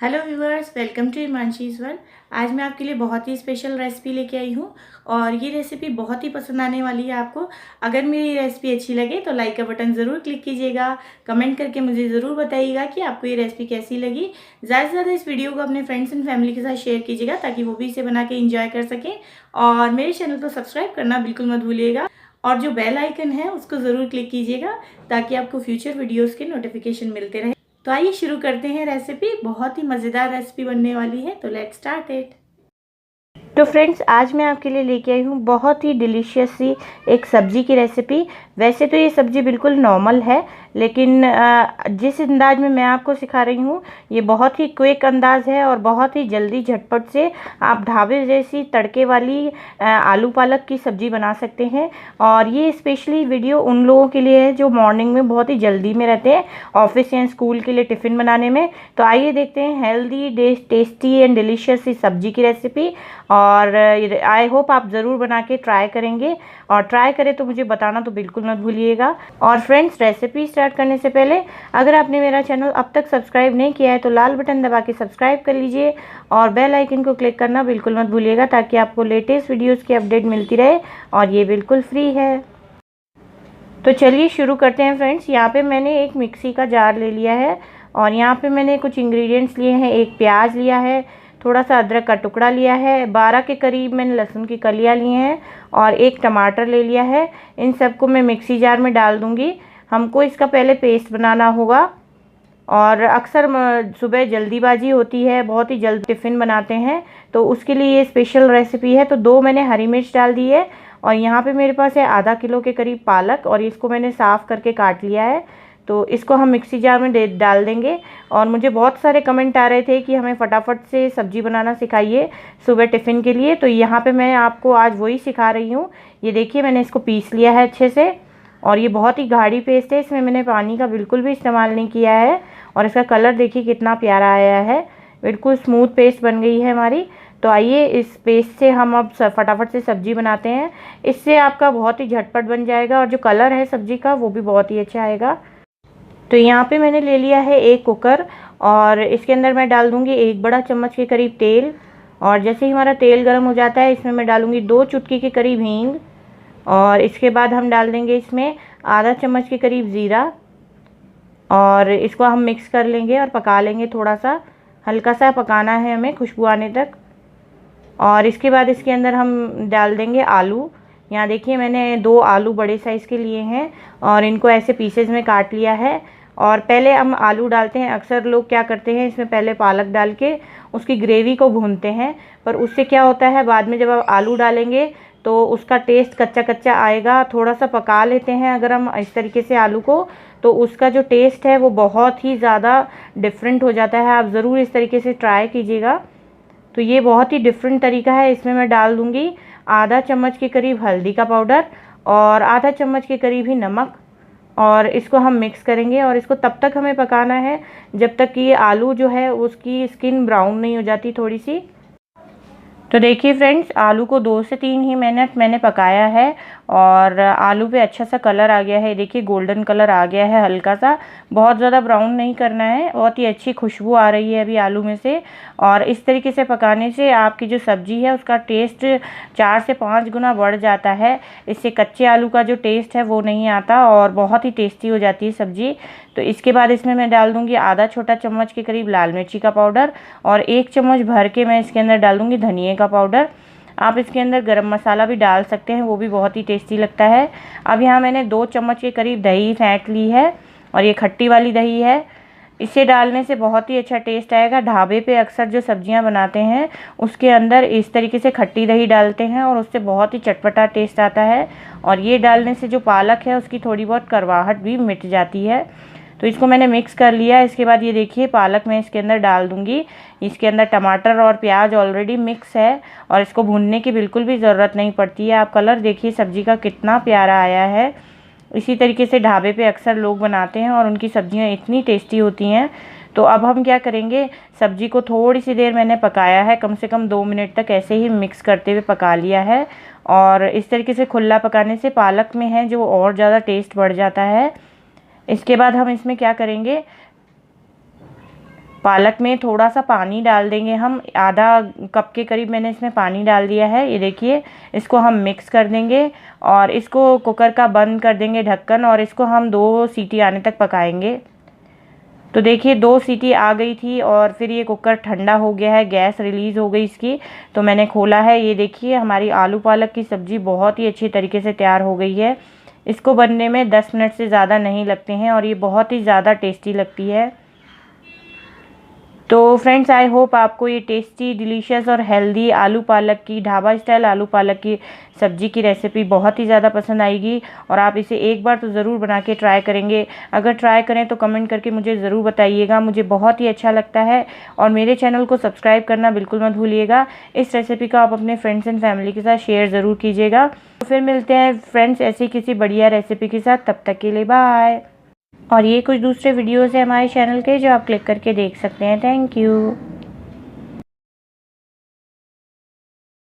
Hello viewers, welcome to Himanshi's world. आज मैं आपके लिए बहुत ही स्पेशल रेसिपी लेके आई हूँ और ये रेसिपी बहुत ही पसंद आने वाली है आपको। अगर मेरी रेसिपी अच्छी लगे तो लाइक का बटन ज़रूर क्लिक कीजिएगा। कमेंट करके मुझे ज़रूर बताइएगा कि आपको ये रेसिपी कैसी लगी। ज़्यादा से ज़्यादा इस वीडियो को अपने फ्रेंड्स एंड फैमिली के साथ शेयर कीजिएगा ताकि वो भी इसे बना के इंजॉय कर सकें। और मेरे चैनल को सब्सक्राइब करना बिल्कुल मत भूलिएगा और जो बेल आइकन है उसको ज़रूर क्लिक कीजिएगा ताकि आपको फ्यूचर वीडियोज़ के नोटिफिकेशन मिलते रहे। तो आइए शुरू करते हैं रेसिपी। बहुत ही मज़ेदार रेसिपी बनने वाली है, तो लेट्स स्टार्ट इट। तो फ्रेंड्स, आज मैं आपके लिए लेके आई हूँ बहुत ही डिलीशियस सी एक सब्ज़ी की रेसिपी। वैसे तो ये सब्ज़ी बिल्कुल नॉर्मल है, लेकिन जिस अंदाज में मैं आपको सिखा रही हूँ ये बहुत ही क्विक अंदाज है और बहुत ही जल्दी झटपट से आप ढाबे जैसी तड़के वाली आलू पालक की सब्ज़ी बना सकते हैं। और ये स्पेशली वीडियो उन लोगों के लिए है जो मॉर्निंग में बहुत ही जल्दी में रहते हैं, ऑफिस या स्कूल के लिए टिफ़िन बनाने में। तो आइए देखते हैं हेल्दी टेस्टी एंड डिलीशियस सी सब्ज़ी की रेसिपी। और आई होप आप ज़रूर बना के ट्राई करेंगे, और ट्राई करें तो मुझे बताना तो बिल्कुल मत भूलिएगा। और फ्रेंड्स, रेसिपी स्टार्ट करने से पहले अगर आपने मेरा चैनल अब तक सब्सक्राइब नहीं किया है तो लाल बटन दबा के सब्सक्राइब कर लीजिए और बेल आइकन को क्लिक करना बिल्कुल मत भूलिएगा ताकि आपको लेटेस्ट वीडियोज़ की अपडेट मिलती रहे, और ये बिल्कुल फ्री है। तो चलिए शुरू करते हैं फ्रेंड्स। यहाँ पे मैंने एक मिक्सी का जार ले लिया है और यहाँ पे मैंने कुछ इंग्रेडिएंट्स लिए हैं। एक प्याज लिया है, थोड़ा सा अदरक का टुकड़ा लिया है, 12 के करीब मैंने लहसुन की कलियाँ ली हैं और एक टमाटर ले लिया है। इन सबको मैं मिक्सी जार में डाल दूँगी। हमको इसका पहले पेस्ट बनाना होगा। और अक्सर सुबह जल्दीबाजी होती है, बहुत ही जल्द टिफ़िन बनाते हैं, तो उसके लिए ये स्पेशल रेसिपी है। तो 2 मैंने हरी मिर्च डाल दी है और यहाँ पे मेरे पास है आधा किलो के करीब पालक, और इसको मैंने साफ़ करके काट लिया है। तो इसको हम मिक्सी जार में डाल देंगे। और मुझे बहुत सारे कमेंट आ रहे थे कि हमें फटाफट से सब्ज़ी बनाना सिखाइए सुबह टिफ़िन के लिए, तो यहाँ पे मैं आपको आज वही सिखा रही हूँ। ये देखिए, मैंने इसको पीस लिया है अच्छे से, और ये बहुत ही गाढ़ी पेस्ट है, इसमें मैंने पानी का बिल्कुल भी इस्तेमाल नहीं किया है। और इसका कलर देखिए कितना प्यारा आया है, बिल्कुल स्मूथ पेस्ट बन गई है हमारी। तो आइए इस पेस्ट से हम अब फटाफट से सब्ज़ी बनाते हैं। इससे आपका बहुत ही झटपट बन जाएगा और जो कलर है सब्ज़ी का वो भी बहुत ही अच्छा आएगा। तो यहाँ पे मैंने ले लिया है एक कुकर, और इसके अंदर मैं डाल दूँगी 1 बड़ा चम्मच के करीब तेल। और जैसे ही हमारा तेल गर्म हो जाता है इसमें मैं डालूँगी 2 चुटकी के करीब हींग, और इसके बाद हम डाल देंगे इसमें आधा चम्मच के करीब ज़ीरा, और इसको हम मिक्स कर लेंगे और पका लेंगे। थोड़ा सा हल्का सा पकाना है हमें, खुशबू आने तक। और इसके बाद इसके अंदर हम डाल देंगे आलू। यहाँ देखिए, मैंने 2 आलू बड़े साइज़ के लिए हैं और इनको ऐसे पीसेज में काट लिया है। और पहले हम आलू डालते हैं। अक्सर लोग क्या करते हैं, इसमें पहले पालक डाल के उसकी ग्रेवी को भूनते हैं, पर उससे क्या होता है, बाद में जब आप आलू डालेंगे तो उसका टेस्ट कच्चा कच्चा आएगा। थोड़ा सा पका लेते हैं अगर हम इस तरीके से आलू को, तो उसका जो टेस्ट है वो बहुत ही ज़्यादा डिफरेंट हो जाता है। आप ज़रूर इस तरीके से ट्राई कीजिएगा। तो ये बहुत ही डिफरेंट तरीका है। इसमें मैं डाल दूँगी आधा चम्मच के करीब हल्दी का पाउडर और आधा चम्मच के करीब ही नमक, और इसको हम मिक्स करेंगे। और इसको तब तक हमें पकाना है जब तक कि ये आलू जो है उसकी स्किन ब्राउन नहीं हो जाती थोड़ी सी। तो देखिए फ्रेंड्स, आलू को 2 से 3 ही मिनट मैंने पकाया है और आलू पे अच्छा सा कलर आ गया है। देखिए, गोल्डन कलर आ गया है हल्का सा, बहुत ज़्यादा ब्राउन नहीं करना है। बहुत ही अच्छी खुशबू आ रही है अभी आलू में से। और इस तरीके से पकाने से आपकी जो सब्ज़ी है उसका टेस्ट 4 से 5 गुना बढ़ जाता है। इससे कच्चे आलू का जो टेस्ट है वो नहीं आता और बहुत ही टेस्टी हो जाती है सब्ज़ी। तो इसके बाद इसमें मैं डाल दूँगी आधा छोटा चम्मच के करीब लाल मिर्ची का पाउडर, और 1 चम्मच भर के मैं इसके अंदर डाल दूँगी धनिए का पाउडर। आप इसके अंदर गरम मसाला भी डाल सकते हैं, वो भी बहुत ही टेस्टी लगता है। अब यहाँ मैंने 2 चम्मच के करीब दही फेंट ली है, और ये खट्टी वाली दही है। इसे डालने से बहुत ही अच्छा टेस्ट आएगा। ढाबे पे अक्सर जो सब्जियां बनाते हैं उसके अंदर इस तरीके से खट्टी दही डालते हैं और उससे बहुत ही चटपटा टेस्ट आता है। और ये डालने से जो पालक है उसकी थोड़ी बहुत कड़वाहट भी मिट जाती है। तो इसको मैंने मिक्स कर लिया। इसके बाद ये देखिए, पालक मैं इसके अंदर डाल दूँगी। इसके अंदर टमाटर और प्याज ऑलरेडी मिक्स है और इसको भूनने की बिल्कुल भी ज़रूरत नहीं पड़ती है। आप कलर देखिए सब्ज़ी का कितना प्यारा आया है। इसी तरीके से ढाबे पे अक्सर लोग बनाते हैं और उनकी सब्जियां इतनी टेस्टी होती हैं। तो अब हम क्या करेंगे, सब्जी को थोड़ी सी देर मैंने पकाया है, कम से कम 2 मिनट तक ऐसे ही मिक्स करते हुए पका लिया है। और इस तरीके से खुला पकाने से पालक में है जो और ज़्यादा टेस्ट बढ़ जाता है। इसके बाद हम इसमें क्या करेंगे, पालक में थोड़ा सा पानी डाल देंगे हम, आधा कप के करीब मैंने इसमें पानी डाल दिया है। ये देखिए, इसको हम मिक्स कर देंगे और इसको कुकर का बंद कर देंगे ढक्कन, और इसको हम 2 सीटी आने तक पकाएंगे। तो देखिए 2 सीटी आ गई थी और फिर ये कुकर ठंडा हो गया है, गैस रिलीज़ हो गई इसकी। तो मैंने खोला है, ये देखिए हमारी आलू पालक की सब्ज़ी बहुत ही अच्छी तरीके से तैयार हो गई है। इसको बनने में 10 मिनट से ज़्यादा नहीं लगते हैं और ये बहुत ही ज़्यादा टेस्टी लगती है। तो फ्रेंड्स, आई होप आपको ये टेस्टी, डिलीशियस और हेल्दी आलू पालक की, ढाबा स्टाइल आलू पालक की सब्ज़ी की रेसिपी बहुत ही ज़्यादा पसंद आएगी और आप इसे एक बार तो ज़रूर बना के ट्राई करेंगे। अगर ट्राई करें तो कमेंट करके मुझे ज़रूर बताइएगा, मुझे बहुत ही अच्छा लगता है। और मेरे चैनल को सब्सक्राइब करना बिल्कुल मत भूलिएगा। इस रेसिपी को आप अपने फ्रेंड्स एंड फैमिली के साथ शेयर ज़रूर कीजिएगा। तो फिर मिलते हैं फ्रेंड्स ऐसी किसी बढ़िया रेसिपी के साथ, तब तक के लिए बाय। और ये कुछ दूसरे वीडियोस हैं हमारे चैनल के जो आप क्लिक करके देख सकते हैं। Thank you.